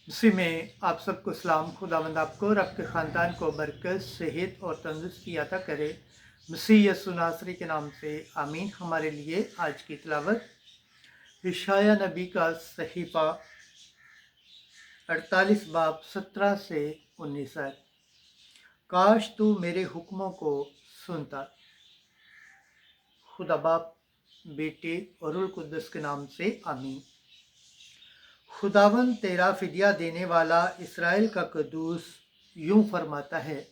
मसीह में आप सबको सलाम। खुदावंद आपको और आपके ख़ानदान को बरकत, सेहत और तंदुरुस्ती अता करे। मसीह यसु नासरी के नाम से आमीन। हमारे लिए आज की तिलावत यशायाह नबी का सहीफ़ा 48 बाब 17 से 19 है। काश तू मेरे हुक्मों को सुनता। खुदा बाप, बेटे और रूह कुद्दस के नाम से आमीन। खुदावन तेरा फिदिया देने वाला इसराइल का कद्दूस यूं फरमाता है,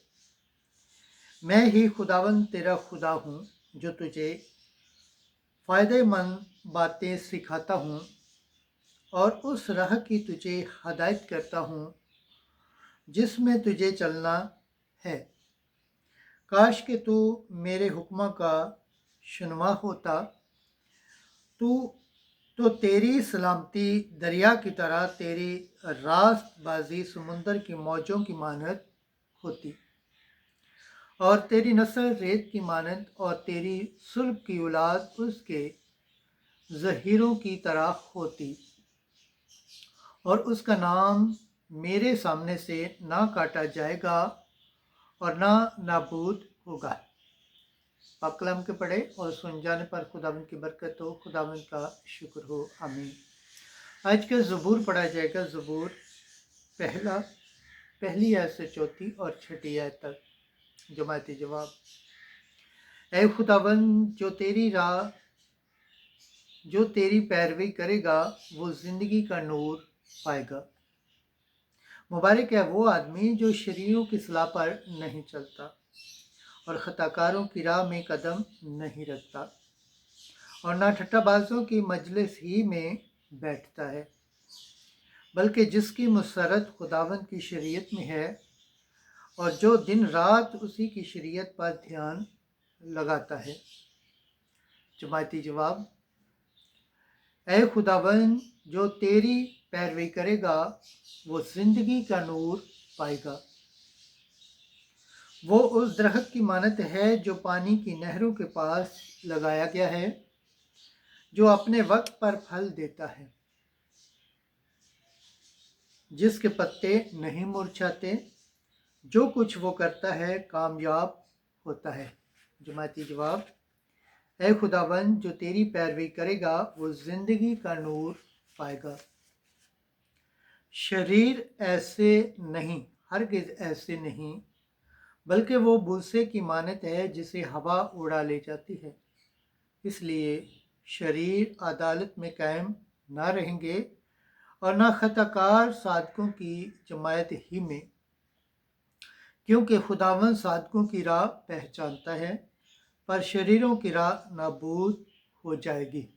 मैं ही खुदावन तेरा खुदा हूँ जो तुझे फ़ायदेमंद बातें सिखाता हूँ और उस राह की तुझे हदायत करता हूँ जिसमें तुझे चलना है। काश कि तू मेरे हुक्म का सुनवा होता, तू तो तेरी सलामती दरिया की तरह, तेरी रास्तबाजी समुंदर की मौजों की मानद होती और तेरी नस्ल रेत की मानद और तेरी सुल्ब की औलाद उसके जहीरों की तरह होती और उसका नाम मेरे सामने से ना काटा जाएगा और ना नाबूद होगा। पाक कलाम के पढ़े और सुन जाने पर खुदावंद की बरकत हो, खुदावंद का शुक्र हो, आमीन। आज का ज़बूर पढ़ा जाएगा। ज़बूर पहली आयत से चौथी और छठी आयत तक। जमाती जवाब। ऐ खुदावंद, जो तेरी पैरवी करेगा वो ज़िंदगी का नूर पाएगा। मुबारक है वो आदमी जो शरीरों की सलाह पर नहीं चलता और खताकारों की राह में कदम नहीं रखता और ना ठट्ठाबाजों की मजलिस ही में बैठता है, बल्कि जिसकी मुसरत खुदावंद की शरीयत में है और जो दिन रात उसी की शरीयत पर ध्यान लगाता है। जमाती जवाब। ऐ खुदावंद, जो तेरी पैरवी करेगा वो जिंदगी का नूर पाएगा। वो उस दरख्त की मानत है जो पानी की नहरों के पास लगाया गया है, जो अपने वक्त पर फल देता है, जिसके पत्ते नहीं मुरझाते। जो कुछ वो करता है कामयाब होता है। जमाती जवाब। ऐ खुदावंद, जो तेरी पैरवी करेगा वो जिंदगी का नूर पाएगा। शरीर ऐसे नहीं, हरगिज़ ऐसे नहीं, बल्कि वो भूसे की मानत है जिसे हवा उड़ा ले जाती है। इसलिए शरीर अदालत में कायम ना रहेंगे और ना खताकार सादकों की जमायत ही में, क्योंकि खुदावंद सादकों की राह पहचानता है पर शरीरों की राह नाबूद हो जाएगी।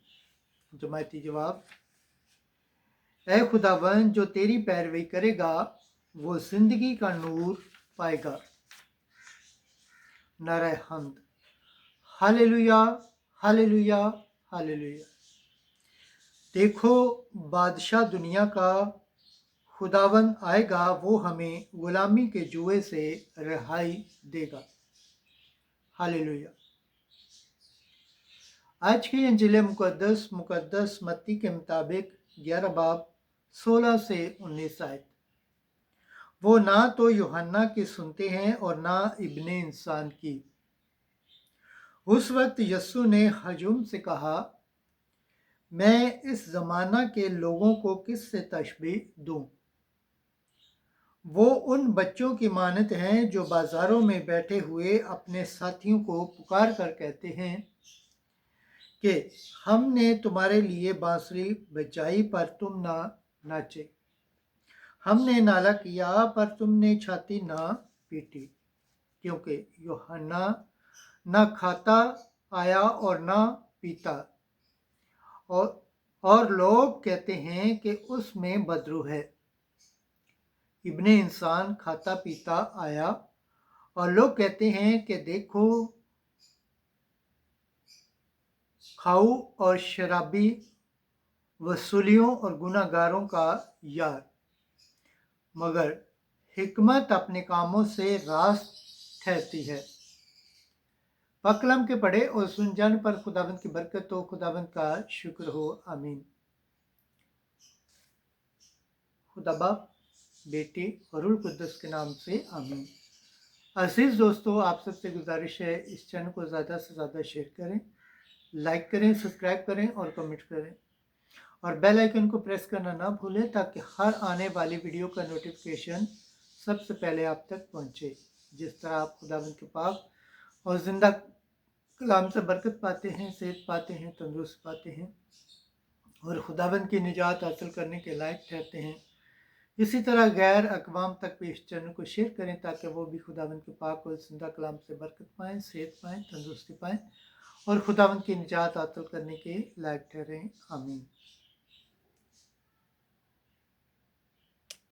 जमायती जवाब। ऐ खुदावंद, जो तेरी पैरवी करेगा वो जिंदगी का नूर पाएगा। नारे हम्द। Hallelujah, hallelujah, hallelujah. देखो, बादशाह दुनिया का खुदावंद आएगा, वो हमें गुलामी के जुए से रिहाई देगा। हालेलुया। आज की इंजील मुकद्दस मत्ती के मुताबिक 11 बाब 16 से 19 आयत। वो ना तो यूहन्ना की सुनते हैं और ना इब्ने इंसान की। उस वक्त यस्सु ने हजूम से कहा, मैं इस ज़माना के लोगों को किससे तशबीह दूँ? वो उन बच्चों की मानत हैं जो बाज़ारों में बैठे हुए अपने साथियों को पुकार कर कहते हैं कि हमने तुम्हारे लिए बांसुरी बजाई पर तुम ना नाचे, हमने नाला किया पर तुमने छाती ना पीटी, क्योंकि यूहन्ना ना खाता आया और ना पीता और लोग कहते हैं कि उसमें बदरू है। इब्ने इंसान खाता पीता आया और लोग कहते हैं कि देखो, खाऊ और शराबी, वसूलियों और गुनाहगारों का यार। मगर हिकमत अपने कामों से रास्त ठहरती है। पाक कलाम के पढ़े और सुन जाने पर खुदावंद की बरकत हो, खुदावंद का शुक्र हो, आमीन। खुदा बाप, बेटे और रूह कुद्दुस के नाम से आमीन। अजीज़ दोस्तों, आप सबसे गुजारिश है इस चैनल को ज़्यादा से ज़्यादा शेयर करें, लाइक करें, सब्सक्राइब करें और कमेंट करें और बेल आइकन को प्रेस करना ना भूलें ताकि हर आने वाली वीडियो का नोटिफिकेशन सबसे पहले आप तक पहुंचे। जिस तरह आप खुदावंद के पाक और ज़िंदा कलाम से बरकत पाते हैं, सेहत पाते हैं, तंदुरुस्त पाते हैं और खुदावंद की निजात हासिल करने के लायक ठहरते हैं, इसी तरह गैर अक़वाम तक भी इस चैनल को शेयर करें ताकि वो भी खुदावंद के पाक और ज़िंदा कलाम से बरकत पाएँ, सेहत पाएँ, तंदुरुस्ती पाएँ और खुदावंद की निजात हासिल करने के लायक ठहरें। आमीन।